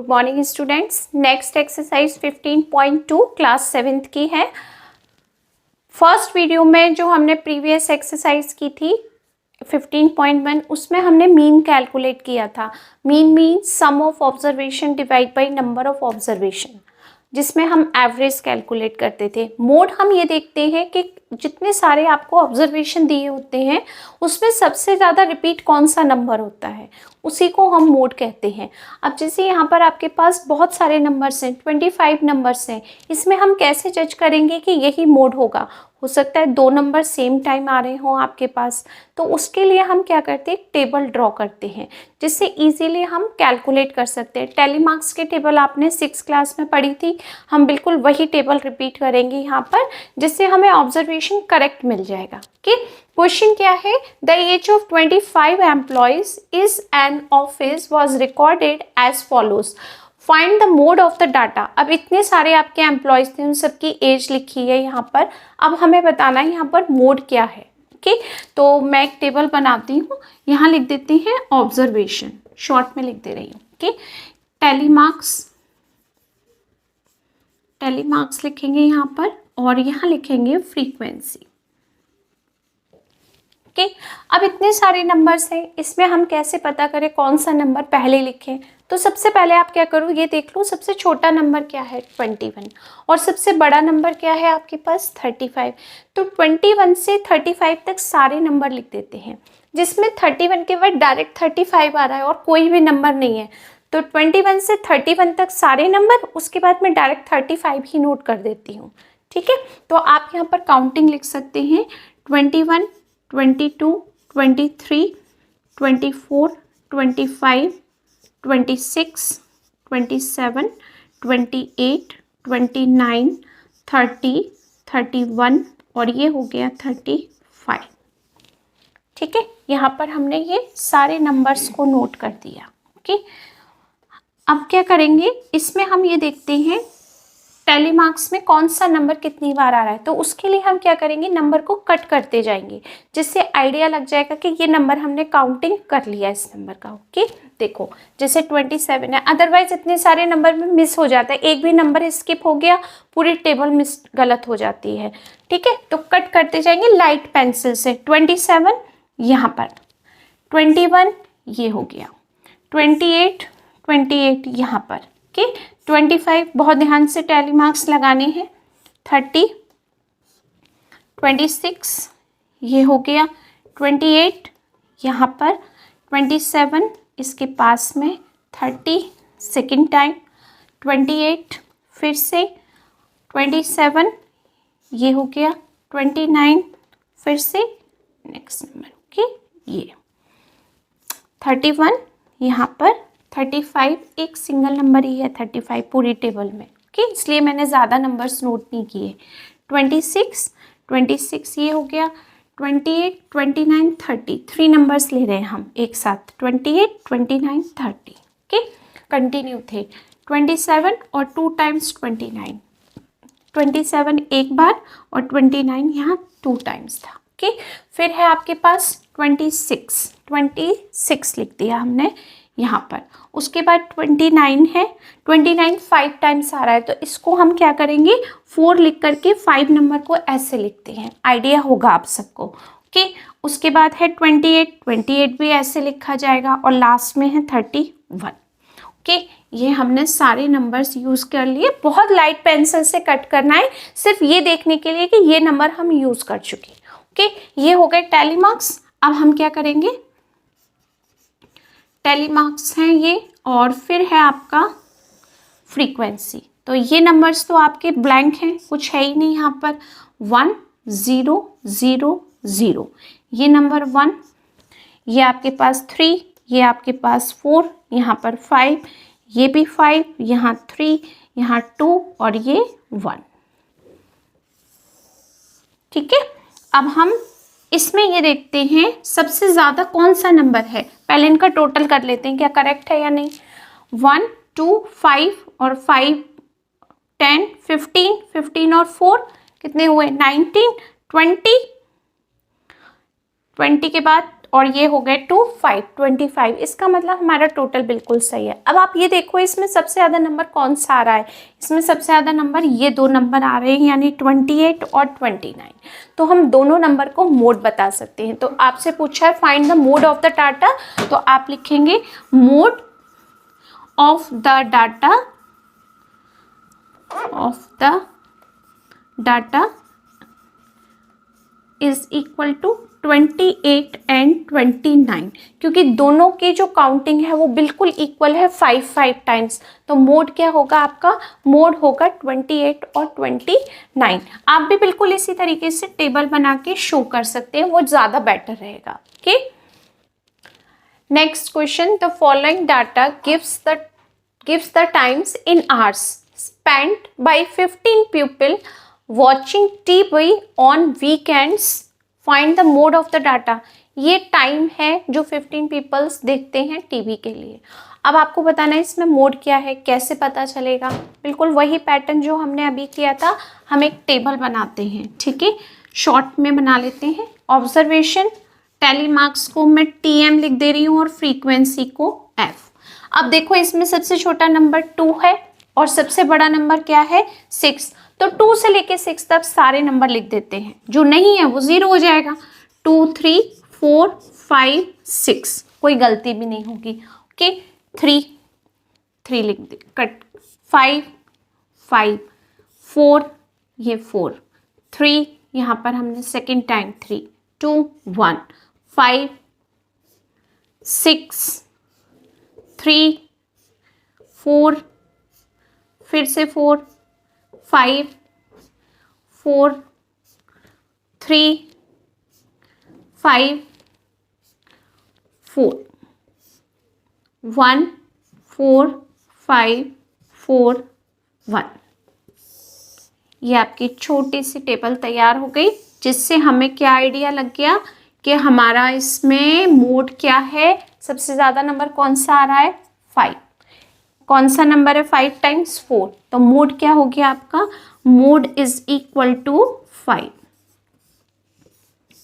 Good morning students. Next exercise 15.2 class 7th की है। First video में जो हमने प्रीवियस एक्सरसाइज की थी 15.1 उसमें हमने मीन कैलकुलेट किया था। Mean means sum of observation divide by number of observation, जिसमें हम एवरेज कैलकुलेट करते थे। मोड हम ये देखते हैं कि जितने सारे आपको ऑब्जर्वेशन दिए होते हैं उसमें सबसे ज़्यादा रिपीट कौन सा नंबर होता है, उसी को हम मोड कहते हैं। अब जैसे यहाँ पर आपके पास बहुत सारे नंबर्स हैं, 25 नंबर्स हैं, इसमें हम कैसे जज करेंगे कि यही मोड होगा। हो सकता है दो नंबर सेम टाइम आ रहे हों आपके पास, तो उसके लिए हम क्या करते हैं, टेबल ड्रॉ करते हैं जिससे इजीली हम कैलकुलेट कर सकते हैं। टेलीमार्क्स की टेबल आपने 6th क्लास में पढ़ी थी, हम बिल्कुल वही टेबल रिपीट करेंगे यहाँ पर, जिससे हमें ऑब्जर्वेशन करेक्ट मिल जाएगा। ओके, क्वेश्चन क्या है, the age of 25 employees is an office was recorded as follows, find the mode of the data. अब इतने सारे आपके एम्प्लॉयज थे, उन सबकी एज लिखी है यहाँ पर। अब हमें बताना है यहाँ पर मोड क्या है। ओके, तो मैं एक टेबल बनाती हूँ, यहाँ लिख देते हैं ऑब्जर्वेशन, शॉर्ट में लिख दे रही हूँ। ओके, टेलीमार्क्स लिखेंगे यहाँ पर और यहाँ लिखेंगे फ्रीक्वेंसी। ओके, अब इतने सारे नंबर्स हैं, इसमें हम कैसे पता करें कौन सा नंबर पहले लिखें। तो सबसे पहले आप क्या करो, ये देख लो सबसे छोटा नंबर क्या है 21 और सबसे बड़ा नंबर क्या है आपके पास 35। तो 21 से 35 तक सारे नंबर लिख देते हैं, जिसमें 31 के बाद डायरेक्ट 35 आ रहा है और कोई भी नंबर नहीं है। तो 21 से 31 तक सारे नंबर, उसके बाद मैं डायरेक्ट 35 ही नोट कर देती हूँ। ठीक है, तो आप यहाँ पर काउंटिंग लिख सकते हैं 21, 22, 23, 24, 25, 26, 27, 28, 29, 30, 31 और ये हो गया 35। ठीक है, यहाँ पर हमने ये सारे नंबर्स को नोट कर दिया। ओके, अब क्या करेंगे, इसमें हम ये देखते हैं टेलीमार्क्स में कौन सा नंबर कितनी बार आ रहा है। तो उसके लिए हम क्या करेंगे, नंबर को कट करते जाएंगे, जिससे आइडिया लग जाएगा कि ये नंबर हमने काउंटिंग कर लिया इस नंबर का। ओके, देखो जैसे 27 है, अदरवाइज इतने सारे नंबर में मिस हो जाता है, एक भी नंबर स्किप हो गया पूरी टेबल मिस गलत हो जाती है। ठीक है, तो कट करते जाएंगे लाइट पेंसिल से। 27 यहाँ पर, 21 ये हो गया, 28 यहाँ पर। ओके, 25 बहुत ध्यान से टेलीमार्क्स लगाने हैं, 30, 26 ये हो गया, 28 यहाँ पर, 27 इसके पास में, 30 सेकेंड टाइम, 28 फिर से, 27 ये हो गया, 29 फिर से नेक्स्ट नंबर। ओके, ये 31 यहाँ पर, 35 एक सिंगल नंबर ही है 35 पूरी टेबल में। ओके, इसलिए मैंने ज़्यादा नंबर्स नोट नहीं किए। 26 ये हो गया, 28, 29, 30 3 नंबर्स ले रहे हैं हम एक साथ, 28, 29, 30। ओके, कंटिन्यू थे 27 और 2 टाइम्स 29, 27 एक बार और 29 यहाँ 2 टाइम्स था। ओके, फिर है आपके पास 26 लिख दिया हमने यहाँ पर। उसके बाद 29 है, 29 5 टाइम्स आ रहा है, तो इसको हम क्या करेंगे, 4 लिख करके 5 नंबर को ऐसे लिखते हैं, आइडिया होगा आप सबको। ओके, उसके बाद है 28 भी ऐसे लिखा जाएगा और लास्ट में है 31। ओके, ये हमने सारे नंबर्स यूज़ कर लिए। बहुत लाइट पेंसिल से कट करना है, सिर्फ ये देखने के लिए कि ये नंबर हम यूज़ कर चुके। ओके, ये हो गए टेलीमार्क्स। अब हम क्या करेंगे, टेलीमार्क्स हैं ये, और फिर है आपका फ्रीक्वेंसी। तो ये नंबर्स तो आपके ब्लैंक हैं, कुछ है ही नहीं यहाँ पर। 1 0 0 0 ये नंबर 1, ये आपके पास 3, ये आपके पास 4, यहाँ पर 5, ये भी 5, यहाँ 3, यहाँ 2 और ये 1। ठीक है, अब हम इसमें ये देखते हैं सबसे ज़्यादा कौन सा नंबर है। पहले इनका टोटल कर लेते हैं, क्या करेक्ट है या नहीं। 1 2 5 और 5 10 15 और 4 कितने हुए 19, 20 के बाद और ये हो गए 2 5 25। इसका मतलब हमारा टोटल बिल्कुल सही है। अब आप ये देखो इसमें सबसे ज़्यादा नंबर कौन सा आ रहा है। इसमें सबसे ज़्यादा नंबर ये दो नंबर आ रहे हैं, यानी 28 और 29। तो हम दोनों नंबर को मोड बता सकते हैं। तो आपसे पूछा है find the mode of the data, तो आप लिखेंगे mode of the data is equal to 28 and 29, क्योंकि दोनों की जो काउंटिंग है वो बिल्कुल इक्वल है 5 टाइम्स। तो मोड क्या होगा आपका, मोड होगा 28 और 29। आप भी बिल्कुल इसी तरीके से टेबल बना के शो कर सकते हैं, वो ज़्यादा बेटर रहेगा। Okay, next question, the following data gives the times in hours spent by 15 people watching TV on weekends, find the mode of the data. ये टाइम है जो 15 पीपल्स देखते हैं टीवी के लिए। अब आपको बताना है इसमें मोड क्या है, कैसे पता चलेगा। बिल्कुल वही पैटर्न जो हमने अभी किया था, हम एक टेबल बनाते हैं। ठीक है, शॉर्ट में बना लेते हैं। ऑब्जर्वेशन, टैली मार्क्स को मैं TM लिख दे रही हूँ और फ्रीक्वेंसी को F। अब देखो इसमें सबसे छोटा नंबर 2 है और सबसे बड़ा नंबर क्या है 6। तो 2 से लेके 6 तक सारे नंबर लिख देते हैं, जो नहीं है वो 0 हो जाएगा। 2 3 4 5 6, कोई गलती भी नहीं होगी। ओके, 3 लिख दे, कट। 5 5 4, ये 4 3, यहाँ पर हमने सेकेंड टाइम 3 2 1 5 6 3 4, फिर से 4 5 4 3 5 4 1 4 5 4 1। ये आपकी छोटी सी टेबल तैयार हो गई, जिससे हमें क्या आइडिया लग गया कि हमारा इसमें मोड क्या है। सबसे ज़्यादा नंबर कौन सा आ रहा है 5। कौन सा नंबर है 5 टाइम्स 4, तो मोड क्या हो गया आपका, mode is equal to 5।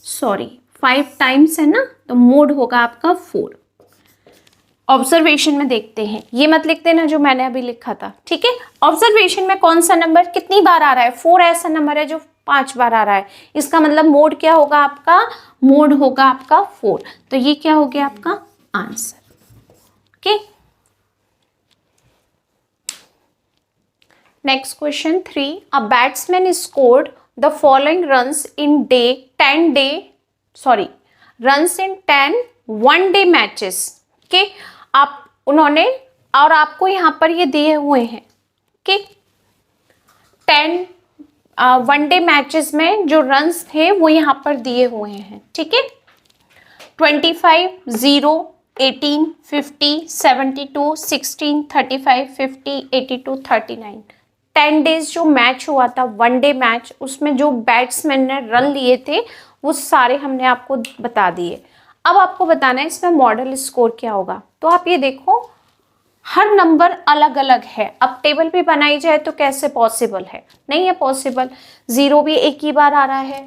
Sorry 5 times है ना, तो मोड होगा आपका 4। ऑब्जर्वेशन में देखते हैं, ये मत लिख देना जो मैंने अभी लिखा था। ठीक है, ऑब्जर्वेशन में कौन सा नंबर कितनी बार आ रहा है 4 ऐसा नंबर है जो 5 बार आ रहा है। इसका मतलब मोड क्या होगा आपका, मोड होगा आपका 4। तो ये क्या हो गया आपका answer. Okay, next question 3, a batsman scored the following runs in 10 one-day matches. Okay, आप उन्होंने, और आपको यहाँ पर ये दिए हुए हैं कि 10 1-day मैचेस में जो रन्स थे वो यहाँ पर दिए हुए हैं। ठीक है, 25 0 18 50 72 16 35 50 82 39। 10 डेज जो मैच हुआ था 1-day मैच, उसमें जो बैट्समैन ने रन लिए थे वो सारे हमने आपको बता दिए। अब आपको बताना है इसमें मॉडल स्कोर क्या होगा। तो आप ये देखो हर नंबर अलग अलग है। अब टेबल भी बनाई जाए तो कैसे पॉसिबल है, नहीं है पॉसिबल। 0 भी एक ही बार आ रहा है,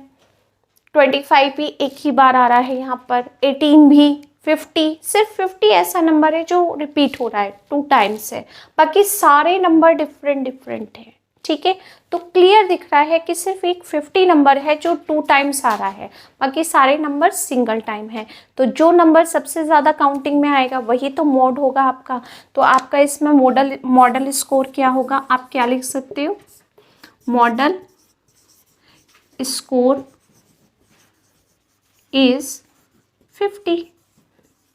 25 भी एक ही बार आ रहा है, यहाँ पर 18 भी, 50, सिर्फ 50 ऐसा नंबर है जो रिपीट हो रहा है 2 टाइम्स है। बाकी सारे नंबर डिफरेंट है। ठीक है, तो क्लियर दिख रहा है कि सिर्फ एक 50 नंबर है जो 2 टाइम्स आ रहा है, बाकी सारे नंबर सिंगल टाइम है। तो जो नंबर सबसे ज़्यादा काउंटिंग में आएगा वही तो मोड होगा आपका। तो आपका इसमें मॉडल स्कोर क्या होगा, आप क्या लिख सकते हो, मॉडल स्कोर इज 50।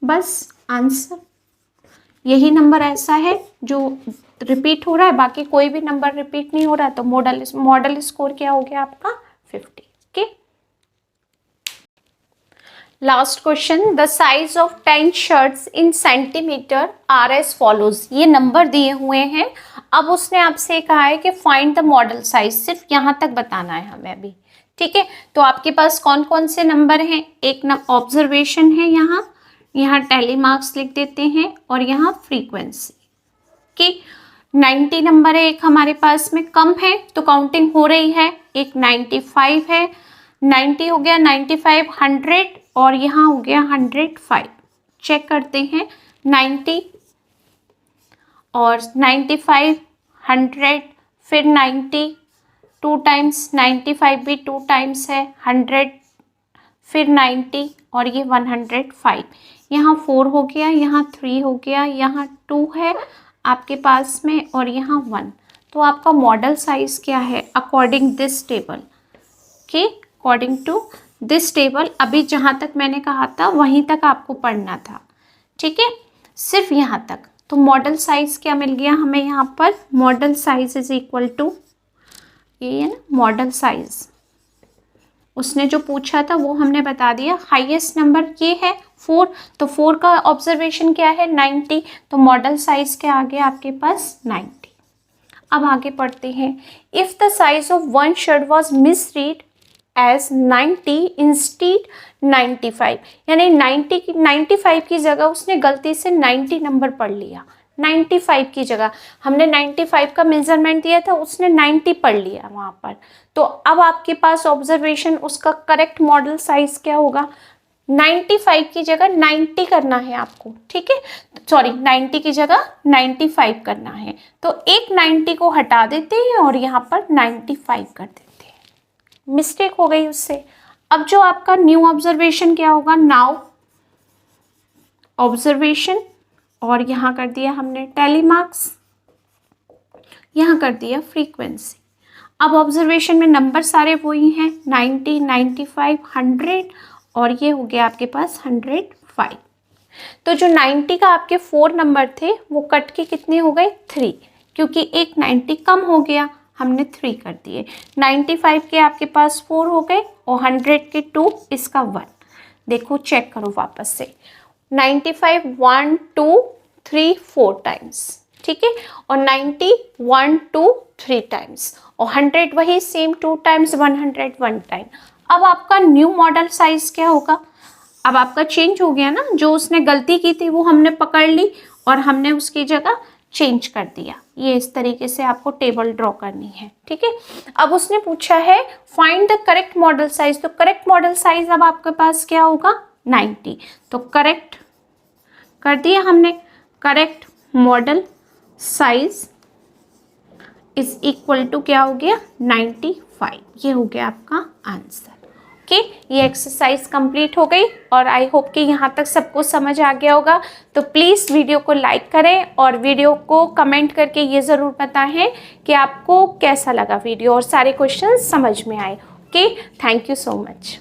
बस आंसर, यही नंबर ऐसा है जो रिपीट हो रहा है, बाकी कोई भी नंबर रिपीट नहीं हो रहा है। तो मॉडल स्कोर क्या हो गया आपका 50। Okay, last question, the size of 10 shirts in centimetre R S follows. ये नंबर दिए हुए हैं। अब उसने आपसे कहा है कि फाइंड द मॉडल साइज, सिर्फ यहाँ तक बताना है हमें अभी। ठीक है, तो आपके पास कौन कौन से नंबर हैं, एक ऑब्जर्वेशन है, यहाँ टैली मार्क्स लिख देते हैं और यहाँ फ्रीक्वेंसी। कि 90 नंबर है एक हमारे पास में, कम है तो काउंटिंग हो रही है। एक 95 है, 90 हो गया, 95 100 और यहाँ हो गया 105। चेक करते हैं 90 और 95, 100, फिर 90 2 टाइम्स, 95 भी 2 टाइम्स है, 100, फिर 90 और ये 105। यहाँ 4 हो गया, यहाँ 3 हो गया, यहाँ 2 है आपके पास में और यहाँ 1। तो आपका मॉडल साइज क्या है अकॉर्डिंग दिस टेबल के, अकॉर्डिंग टू दिस टेबल। अभी जहाँ तक मैंने कहा था वहीं तक आपको पढ़ना था, ठीक है, सिर्फ यहाँ तक। तो मॉडल साइज क्या मिल गया हमें यहाँ पर, modal size is equal to, ये है ना मॉडल साइज, उसने जो पूछा था वो हमने बता दिया। हाईएस्ट नंबर ये है 4, तो 4 का ऑब्जर्वेशन क्या है 90, तो मॉडल साइज क्या आ गया आपके पास 90। अब आगे पढ़ते हैं। If the size of one shirt was misread as 90 instead 95, यानी 95 की जगह उसने गलती से 90 नंबर पढ़ लिया। 95 की जगह हमने 95 का मेजरमेंट दिया था, उसने 90 पढ़ लिया वहाँ पर। तो अब आपके पास ऑब्जर्वेशन उसका करेक्ट मॉडल साइज क्या होगा, 95 की जगह 90 करना है आपको, ठीक है, सॉरी 90 की जगह 95 करना है। तो एक 90 को हटा देते हैं और यहाँ पर 95 कर देते हैं, मिस्टेक हो गई उससे। अब जो आपका न्यू ऑब्जर्वेशन क्या होगा, नाउ ऑब्जर्वेशन, और यहाँ कर दिया हमने टैली मार्क्स, यहाँ कर दिया फ्रीक्वेंसी। अब ऑब्जर्वेशन में नंबर सारे वही हैं 90, 95, 100 और ये हो गया आपके पास 105। तो जो 90 का आपके 4 नंबर थे वो कट के कितने हो गए 3, क्योंकि एक 90 कम हो गया, हमने 3 कर दिए। 95 के आपके पास 4 हो गए और 100 के 2, इसका 1। देखो चेक करो वापस से, 95 1 2 3 4 टाइम्स, ठीक है, और 90 1 2 3 टाइम्स, और 100 वही सेम 2 टाइम्स, 100 1 टाइम। अब आपका न्यू मॉडल साइज क्या होगा, अब आपका चेंज हो गया ना, जो उसने गलती की थी वो हमने पकड़ ली और हमने उसकी जगह चेंज कर दिया। ये इस तरीके से आपको टेबल ड्रॉ करनी है, ठीक है। अब उसने पूछा है find the correct modal size, तो करेक्ट मॉडल साइज अब आपके पास क्या होगा 90, तो करेक्ट कर दिया हमने, correct modal size is equal to क्या हो गया 95, ये हो गया आपका आंसर। ओके, ये एक्सरसाइज कंप्लीट हो गई और आई होप कि यहाँ तक सबको समझ आ गया होगा। तो प्लीज़ वीडियो को लाइक करें और वीडियो को कमेंट करके ये ज़रूर बताएं कि आपको कैसा लगा वीडियो और सारे क्वेश्चन समझ में आए। Okay, thank you so much.